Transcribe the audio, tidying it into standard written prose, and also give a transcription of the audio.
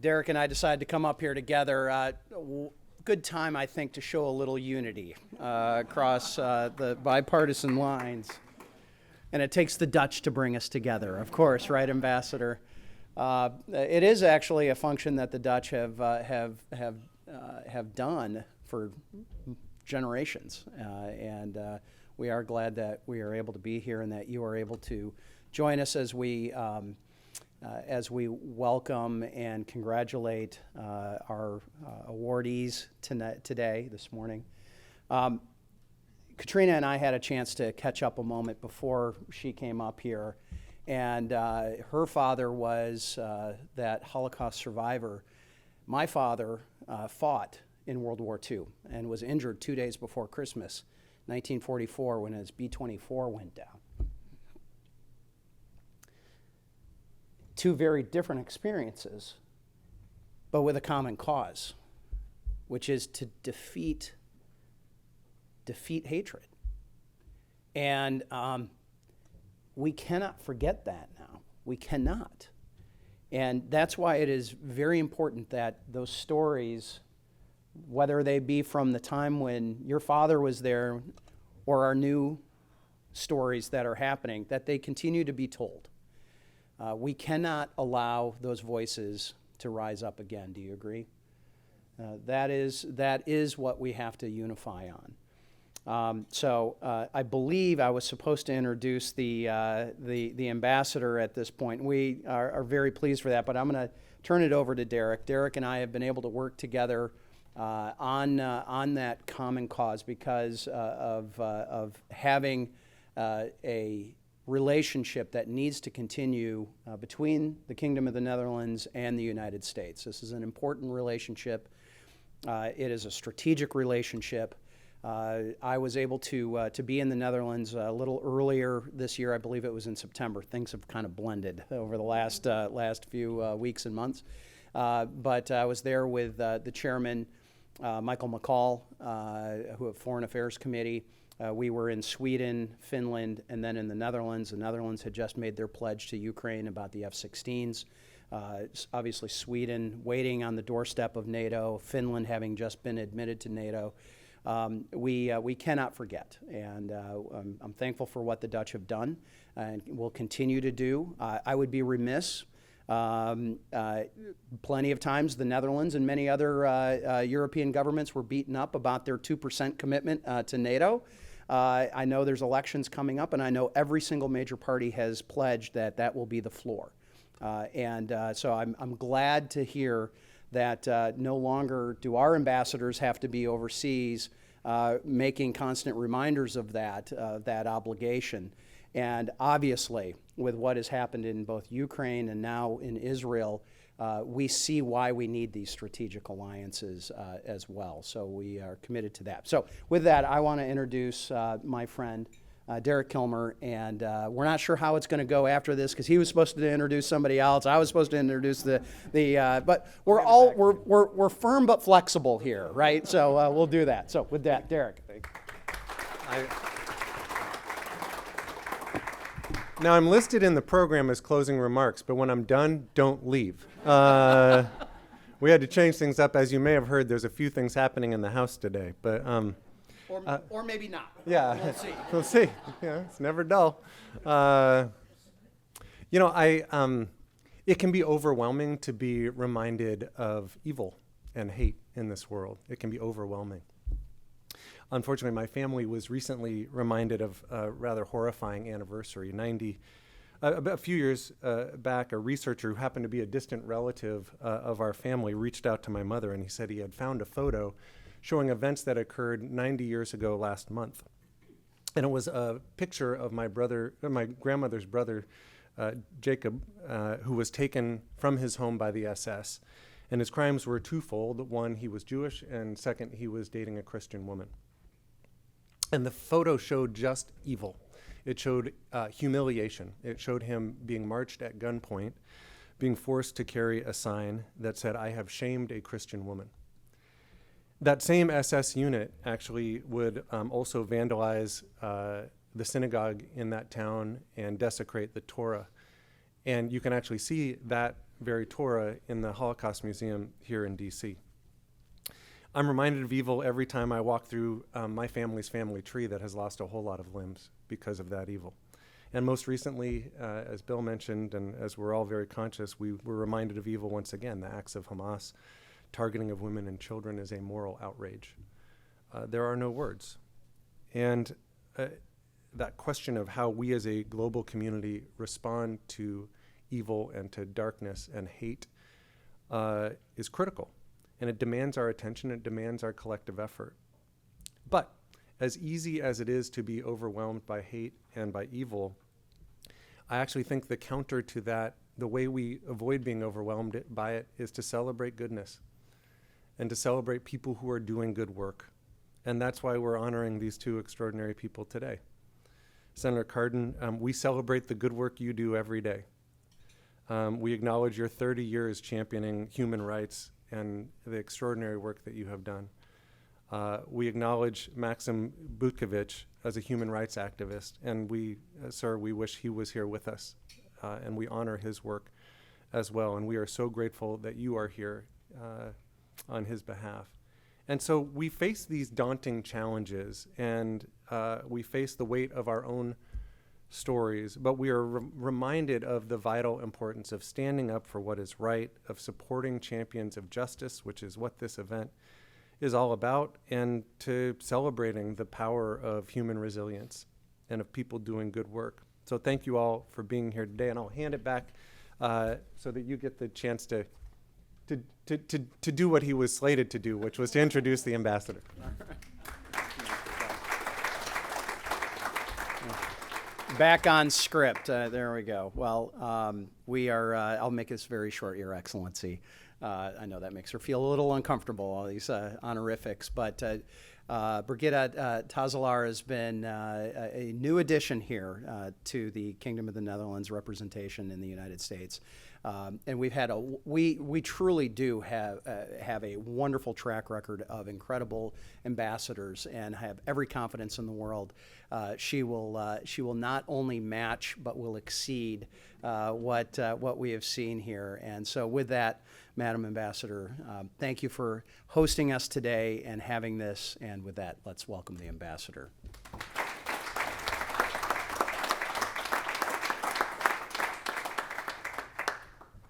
Derek and I decided to come up here together. Good time, I think, to show a little unity across the bipartisan lines. And it takes the Dutch to bring us together, of course, right, Ambassador? It is actually a function that the Dutch have done for generations, and we are glad that we are able to be here and that you are able to join us as we welcome and congratulate our awardees this morning. Katrina and I had a chance to catch up a moment before she came up here, and her father was that Holocaust survivor. My father fought in World War II and was injured 2 days before Christmas, 1944, when his B-24 went down. Two very different experiences, but with a common cause, which is to defeat hatred. And we cannot forget that now. We cannot. And that's why it is very important that those stories, whether they be from the time when your father was there or our new stories that are happening, that they continue to be told. We cannot allow those voices to rise up again. Do you agree? That is what we have to unify on. So I believe I was supposed to introduce the ambassador at this point. We are very pleased for that, but I'm going to turn it over to Derek. Derek and I have been able to work together on that common cause because of having a relationship that needs to continue between the Kingdom of the Netherlands and the United States. This is an important relationship. It is a strategic relationship. I was able to be in the Netherlands a little earlier this year. I believe it was in September. Things have kind of blended over the last few weeks and months. But I was there with the chairman, Michael McCall, who of Foreign Affairs Committee. We were in Sweden, Finland, and then in the Netherlands. The Netherlands had just made their pledge to Ukraine about the F-16s. Obviously, Sweden waiting on the doorstep of NATO, Finland having just been admitted to NATO. We cannot forget, and I'm thankful for what the Dutch have done and will continue to do. I would be remiss. Plenty of times the Netherlands and many other European governments were beaten up about their 2% commitment to NATO. I know there's elections coming up, and I know every single major party has pledged that that will be the floor. So I'm glad to hear that no longer do our ambassadors have to be overseas making constant reminders of that obligation. And obviously, with what has happened in both Ukraine and now in Israel, we see why we need these strategic alliances as well. So we are committed to that. So with that, I want to introduce my friend, Derek Kilmer, and we're not sure how it's going to go after this because he was supposed to introduce somebody else. I was supposed to introduce but we're firm but flexible here, right? So we'll do that. So with that, Derek. Now, I'm listed in the program as closing remarks, but when I'm done, don't leave. We had to change things up. As you may have heard, there's a few things happening in the House today, but or maybe not. Yeah, we'll see. We'll see. Yeah, it's never dull. It can be overwhelming to be reminded of evil and hate in this world. It can be overwhelming. Unfortunately, my family was recently reminded of a rather horrifying anniversary. A few years back, a researcher who happened to be a distant relative of our family reached out to my mother, and he said he had found a photo showing events that occurred 90 years ago last month. And it was a picture of my grandmother's brother, Jacob, who was taken from his home by the SS. And his crimes were twofold. One, he was Jewish, and second, he was dating a Christian woman. And the photo showed just evil. It showed humiliation. It showed him being marched at gunpoint, being forced to carry a sign that said, "I have shamed a Christian woman." That same SS unit actually would also vandalize the synagogue in that town and desecrate the Torah. And you can actually see that very Torah in the Holocaust Museum here in D.C. I'm reminded of evil every time I walk through my family's family tree that has lost a whole lot of limbs because of that evil. And most recently, as Bill mentioned, and as we're all very conscious, we were reminded of evil once again. The acts of Hamas, targeting of women and children, is a moral outrage. There are no words. And that question of how we as a global community respond to evil and to darkness and hate is critical. And it demands our attention, it demands our collective effort. But as easy as it is to be overwhelmed by hate and by evil, I actually think the counter to that, the way we avoid being overwhelmed by it, is to celebrate goodness and to celebrate people who are doing good work. And that's why we're honoring these two extraordinary people today. Senator Cardin, we celebrate the good work you do every day. We acknowledge your 30 years championing human rights and the extraordinary work that you have done. We acknowledge Maxim Butkevich as a human rights activist, and we wish he was here with us, and we honor his work as well, and we are so grateful that you are here on his behalf. And so we face these daunting challenges, and we face the weight of our own stories, but we are reminded of the vital importance of standing up for what is right, of supporting champions of justice, which is what this event is all about, and to celebrating the power of human resilience and of people doing good work. So thank you all for being here today, and I'll hand it back so that you get the chance to do what he was slated to do, which was to introduce the ambassador. Back on script. There we go. Well, we are, I'll make this very short, Your Excellency. I know that makes her feel a little uncomfortable, all these honorifics, but Brigitte Tazelar has been a new addition here to the Kingdom of the Netherlands representation in the United States. And we've had we truly do have a wonderful track record of incredible ambassadors, and have every confidence in the world she will not only match but will exceed what we have seen here. And so with that, Madam Ambassador, thank you for hosting us today and having this. And with that, let's welcome the ambassador.